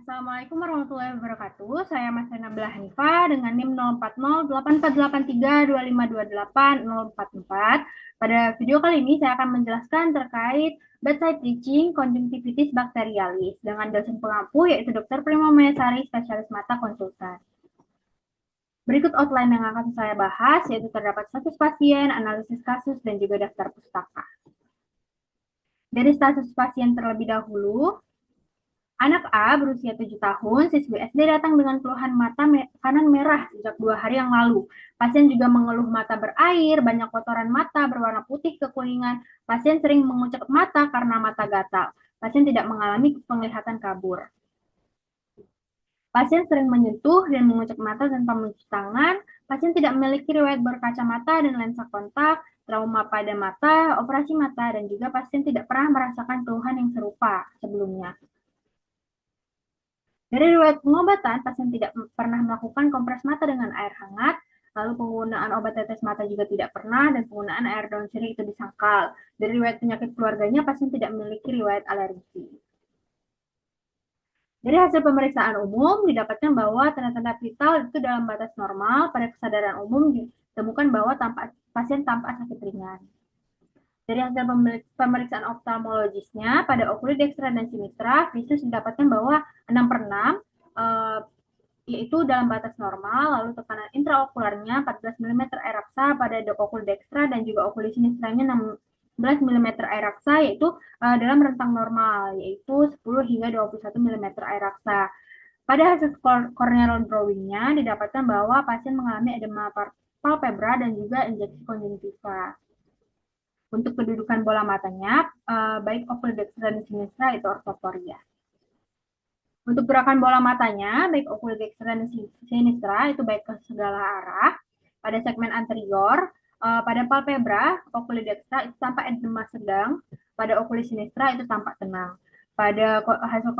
Assalamualaikum warahmatullahi wabarakatuh. Saya Mas Rena Bella Hanifah dengan NIM 04084832528 Pada video kali ini saya akan menjelaskan terkait bedside bleaching conjunctivitis bacterialis dengan dosen pengampu yaitu Dr. Prima Mayasari, spesialis mata konsultan. Berikut outline yang akan saya bahas, yaitu terdapat status pasien, analisis kasus, dan juga daftar pustaka. Dari status pasien terlebih dahulu, anak A berusia 7 tahun, siswi SD datang dengan keluhan mata kanan merah sejak 2 hari yang lalu. Pasien juga mengeluh mata berair, banyak kotoran mata berwarna putih kekuningan. Pasien sering mengucek mata karena mata gatal. Pasien tidak mengalami penglihatan kabur. Pasien sering menyentuh dan mengucek mata tanpa mencuci tangan. Pasien tidak memiliki riwayat berkacamata dan lensa kontak, trauma pada mata, operasi mata, dan juga pasien tidak pernah merasakan keluhan yang serupa sebelumnya. Dari riwayat pengobatan, pasien tidak pernah melakukan kompres mata dengan air hangat, lalu penggunaan obat tetes mata juga tidak pernah, dan penggunaan air daun sirih itu disangkal. Dari riwayat penyakit keluarganya, pasien tidak memiliki riwayat alergi. Dari hasil pemeriksaan umum, didapatkan bahwa tanda-tanda vital itu dalam batas normal. Pada kesadaran umum, ditemukan bahwa pasien tampak sakit ringan. Dari hasil pemeriksaan oftalmologisnya, pada okulit dextra dan sinistra, visus didapatkan bahwa 6 per 6, yaitu dalam batas normal, lalu tekanan intraokularnya 14 mm air raksa pada okulit dextra dan juga okulit sinistranya 16 mm air raksa, yaitu dalam rentang normal, yaitu 10 hingga 21 mm air raksa. Pada hasil corneal drawingnya, didapatkan bahwa pasien mengalami edema palpebra dan juga injeksi konjungtiva. Untuk kedudukan bola matanya, baik okulit dextra dan sinistra itu ortoporia. Untuk gerakan bola matanya, baik okulit dextra dan sinistra itu baik ke segala arah. Pada segmen anterior, pada palpebra, okulit dextra itu tampak edema sedang, pada okulit sinistra itu tampak tenang. Pada hasil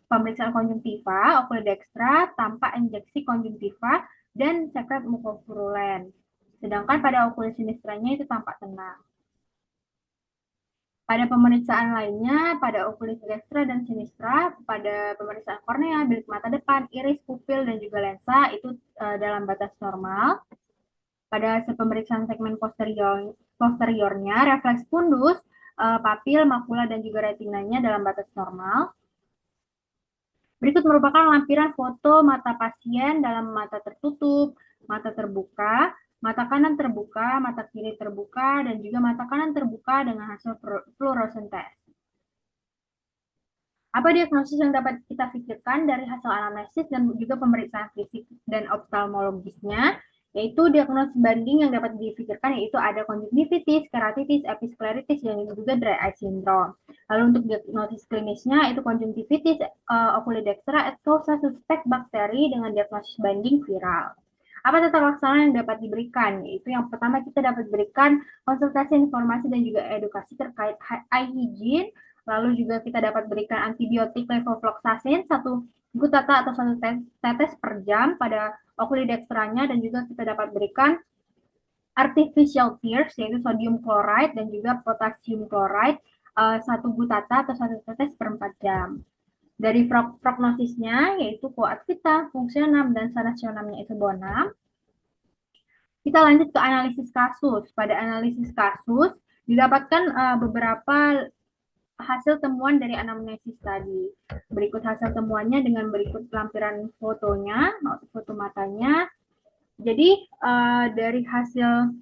pemeriksaan konjungtiva, okulit dextra tampak injeksi konjungtiva dan sekret mukopurulen. Sedangkan pada okulit sinistranya itu tampak tenang. Pada pemeriksaan lainnya, pada okulis dextra dan sinistra, pada pemeriksaan kornea, bilik mata depan, iris, pupil, dan juga lensa itu dalam batas normal. Pada pemeriksaan segmen posteriornya, refleks fundus, papil, makula, dan juga retinanya dalam batas normal. Berikut merupakan lampiran foto mata pasien dalam mata tertutup, mata terbuka, mata kanan terbuka, mata kiri terbuka, dan juga mata kanan terbuka dengan hasil fluorescent test. Apa diagnosis yang dapat kita pikirkan dari hasil anamnesis dan juga pemeriksaan fisik dan oftalmologisnya? Yaitu diagnosis banding yang dapat dipikirkan yaitu ada konjungtivitis, keratitis, episkleritis, dan juga dry eye syndrome. Lalu untuk diagnosis klinisnya itu konjungtivitis, okulit dextra, causa suspek bakteri dengan diagnosis banding viral. Apa tata laksana yang dapat diberikan? Yaitu yang pertama kita dapat berikan konsultasi informasi dan juga edukasi terkait eye hygiene. Lalu juga kita dapat berikan antibiotik levofloxacin 1 gutata atau 1 tetes per jam pada okulit dextranya, dan juga kita dapat berikan artificial tears yaitu sodium chloride dan juga potasium chloride 1 gutata atau 1 tetes per 4 jam. Dari prognosisnya yaitu coadvita, fungsionam, dan sanasionamnya itu bonam. Kita lanjut ke analisis kasus. Pada analisis kasus didapatkan beberapa hasil temuan dari anamnesis tadi. Berikut hasil temuannya dengan berikut lampiran fotonya, foto matanya. Jadi dari hasil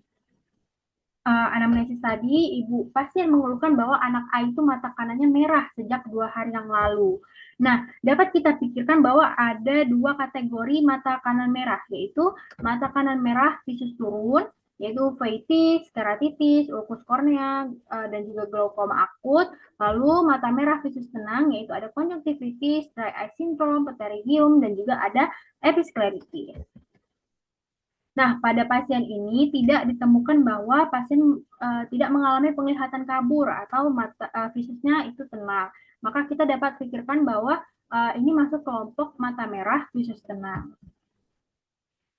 anamnesis tadi, ibu pasien mengeluhkan bahwa anak A itu mata kanannya merah sejak 2 hari yang lalu. Nah, dapat kita pikirkan bahwa ada 2 kategori mata kanan merah, yaitu mata kanan merah visus turun, yaitu uveitis, keratitis, ulkus kornea, dan juga glaukoma akut. Lalu mata merah visus tenang, yaitu ada konjungtivitis, dry eye syndrome, pterygium, dan juga ada episkleritis. Nah, pada pasien ini tidak ditemukan bahwa pasien tidak mengalami penglihatan kabur atau mata visusnya itu tenang. Maka kita dapat pikirkan bahwa ini masuk kelompok mata merah visus tenang.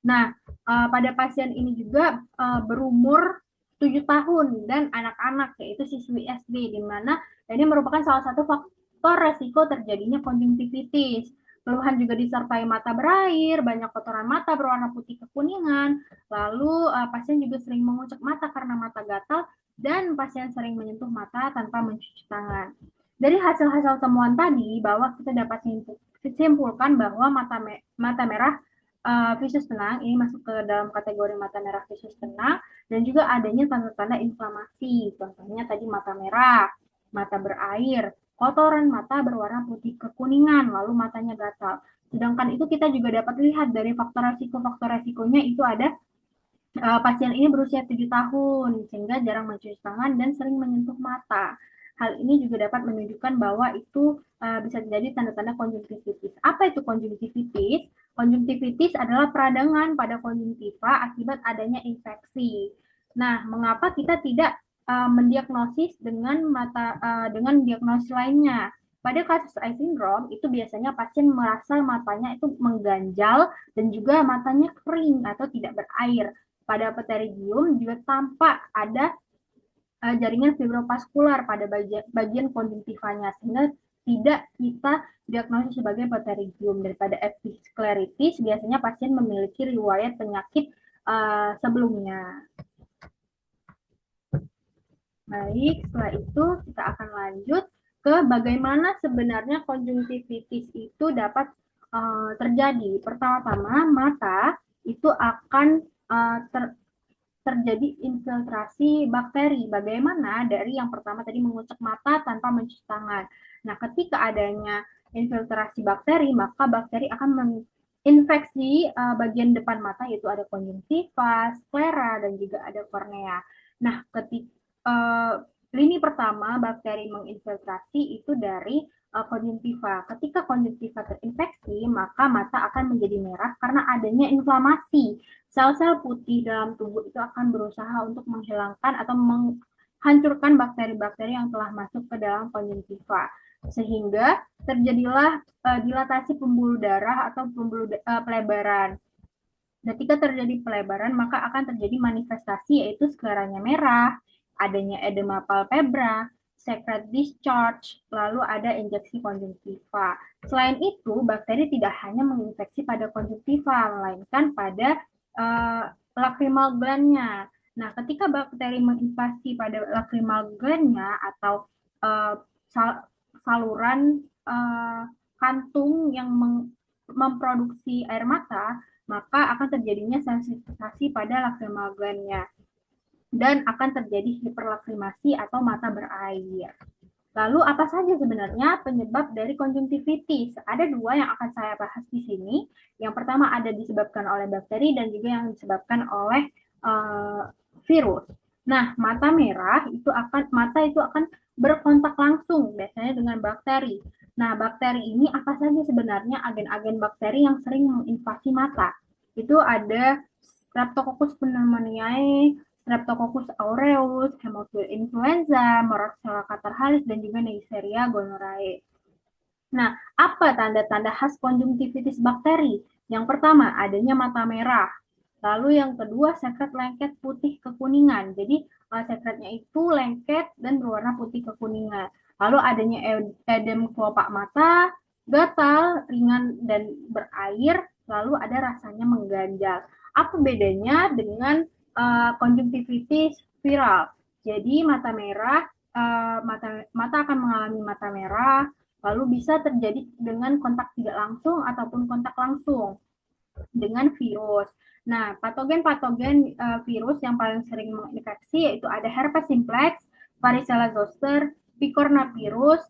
Nah, pada pasien ini juga berumur 7 tahun dan anak-anak, yaitu siswi SD, di mana ini merupakan salah satu faktor resiko terjadinya konjungtivitis. Keluhan juga disertai mata berair, banyak kotoran mata berwarna putih kekuningan, lalu pasien juga sering mengucek mata karena mata gatal, dan pasien sering menyentuh mata tanpa mencuci tangan. Dari hasil-hasil temuan tadi, bahwa kita dapat simpulkan bahwa mata merah visus tenang ini masuk ke dalam kategori mata merah visus tenang, dan juga adanya tanda-tanda inflamasi, contohnya tadi mata merah, mata berair, kotoran mata berwarna putih kekuningan, lalu matanya gatal. Sedangkan itu kita juga dapat lihat dari faktor resikonya itu ada pasien ini berusia 7 tahun, sehingga jarang mencuci tangan dan sering menyentuh mata. Hal ini juga dapat menunjukkan bahwa itu bisa terjadi tanda-tanda konjungtivitis. Apa itu konjungtivitis? Konjungtivitis adalah peradangan pada konjungtiva akibat adanya infeksi. Nah, mengapa kita tidak mendiagnosis dengan diagnosis lainnya? Pada kasus eye syndrome itu biasanya pasien merasa matanya itu mengganjal dan juga matanya kering atau tidak berair. Pada pterygium juga tampak ada jaringan fibrovaskular pada bagian konjungtivanya, sehingga tidak kita diagnosis sebagai pterygium. Daripada episcleritis, biasanya pasien memiliki riwayat penyakit sebelumnya. Baik, setelah itu kita akan lanjut ke bagaimana sebenarnya konjungtivitis itu dapat terjadi. Pertama-tama, mata itu akan terjadi infiltrasi bakteri. Bagaimana dari yang pertama tadi mengucek mata tanpa mencuci tangan. Nah, ketika adanya infiltrasi bakteri, maka bakteri akan menginfeksi bagian depan mata, yaitu ada konjungtiva, sklera, dan juga ada kornea. Nah, ketika lini pertama bakteri menginfiltrasi itu dari konjungtiva. Ketika konjungtiva terinfeksi, maka mata akan menjadi merah karena adanya inflamasi. Sel-sel putih dalam tubuh itu akan berusaha untuk menghilangkan atau menghancurkan bakteri-bakteri yang telah masuk ke dalam konjungtiva. Sehingga terjadilah dilatasi pembuluh darah atau pelebaran. Ketika terjadi pelebaran, maka akan terjadi manifestasi, yaitu skleranya merah, adanya edema palpebra, secret discharge, lalu ada injeksi konjungtiva. Selain itu, bakteri tidak hanya menginfeksi pada konjungtiva, melainkan pada lacrimal gland-nya. Nah, ketika bakteri menginvasi pada lacrimal gland-nya atau saluran kantung yang memproduksi air mata, maka akan terjadinya sensitisasi pada lacrimal gland-nya dan akan terjadi hiperlakrimasi atau mata berair. Lalu apa saja sebenarnya penyebab dari konjungtivitis? Ada dua yang akan saya bahas di sini. Yang pertama ada disebabkan oleh bakteri dan juga yang disebabkan oleh virus. Nah, mata itu akan berkontak langsung biasanya dengan bakteri. Nah, bakteri ini apa saja sebenarnya agen-agen bakteri yang sering menginvasi mata? Itu ada Streptococcus pneumoniae, Streptococcus aureus, Haemophilus influenza, Moraxella catarrhalis, dan juga Neisseria gonorrhoeae. Nah, apa tanda-tanda khas konjungtivitis bakteri? Yang pertama, adanya mata merah. Lalu yang kedua, sekret lengket putih kekuningan. Jadi, sekretnya itu lengket dan berwarna putih kekuningan. Lalu adanya edem kelopak mata, gatal, ringan, dan berair. Lalu ada rasanya mengganjal. Apa bedanya dengan konjungtivitis viral? Jadi, mata merah, mata akan mengalami mata merah, lalu bisa terjadi dengan kontak tidak langsung ataupun kontak langsung dengan virus. Nah, patogen-patogen virus yang paling sering menginfeksi yaitu ada herpes simplex, varicella zoster, picornavirus,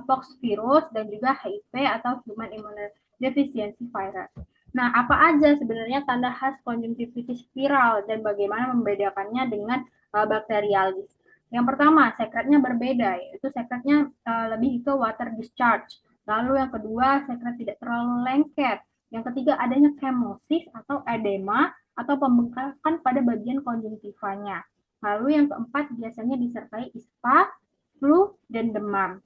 pox virus, dan juga HIV atau human immunodeficiency virus. Nah, apa aja sebenarnya tanda khas konjungtivitis viral dan bagaimana membedakannya dengan bakterialis? Yang pertama, sekretnya berbeda, yaitu sekretnya lebih ke water discharge. Lalu yang kedua, sekret tidak terlalu lengket. Yang ketiga, adanya kemosis atau edema atau pembengkakan pada bagian konjungtivanya. Lalu yang keempat, biasanya disertai ispa, flu, dan demam.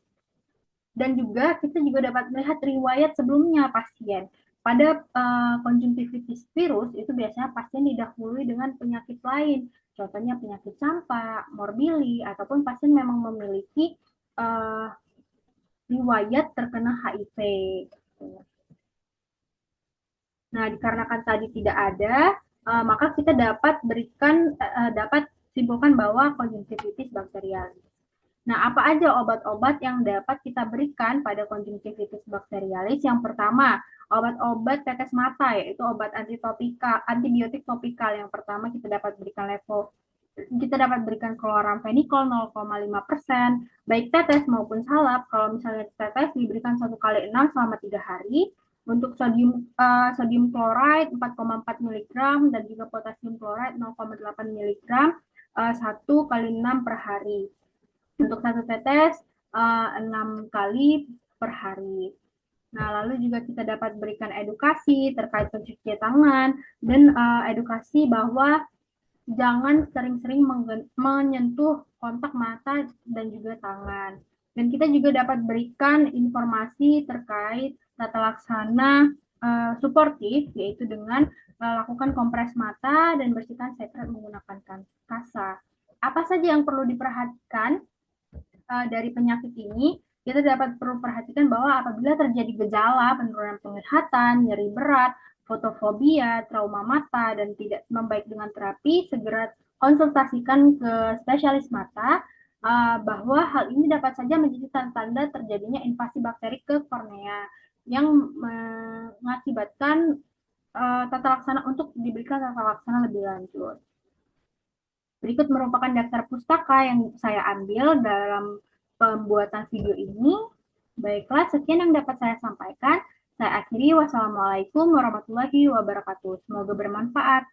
Dan juga kita juga dapat melihat riwayat sebelumnya pasien. Pada konjungtivitis virus itu biasanya pasien didahului dengan penyakit lain, contohnya penyakit campak, morbili, ataupun pasien memang memiliki riwayat terkena HIV. Nah, dikarenakan tadi tidak ada, maka kita dapat simpulkan bahwa konjungtivitis bakterialis. Nah, apa aja obat-obat yang dapat kita berikan pada konjungtivitis bakterialis? Yang pertama, obat-obat tetes mata, yaitu obat antibiotik topikal. Yang pertama kita dapat berikan chloramphenicol 0,5%, baik tetes maupun salep. Kalau misalnya tetes diberikan 1 kali 6 selama 3 hari. Untuk sodium chloride 4,4 mg dan juga potasium chloride 0,8 mg 1 kali 6 per hari. Untuk satu tetes 6 kali per hari. Nah, lalu juga kita dapat berikan edukasi terkait pencucian tangan dan edukasi bahwa jangan sering-sering menyentuh kontak mata dan juga tangan. Dan kita juga dapat berikan informasi terkait tata laksana suportif, yaitu dengan lakukan kompres mata dan bersihkan sekret menggunakan kasa. Apa saja yang perlu diperhatikan dari penyakit ini? Kita perlu perhatikan bahwa apabila terjadi gejala penurunan penglihatan, nyeri berat, fotofobia, trauma mata, dan tidak membaik dengan terapi, segera konsultasikan ke spesialis mata, bahwa hal ini dapat saja menjadi tanda-tanda terjadinya invasi bakteri ke kornea yang mengakibatkan tata laksana untuk diberikan tata laksana lebih lanjut. Berikut merupakan daftar pustaka yang saya ambil dalam pembuatan video ini. Baiklah, sekian yang dapat saya sampaikan. Saya akhiri. Wassalamualaikum warahmatullahi wabarakatuh. Semoga bermanfaat.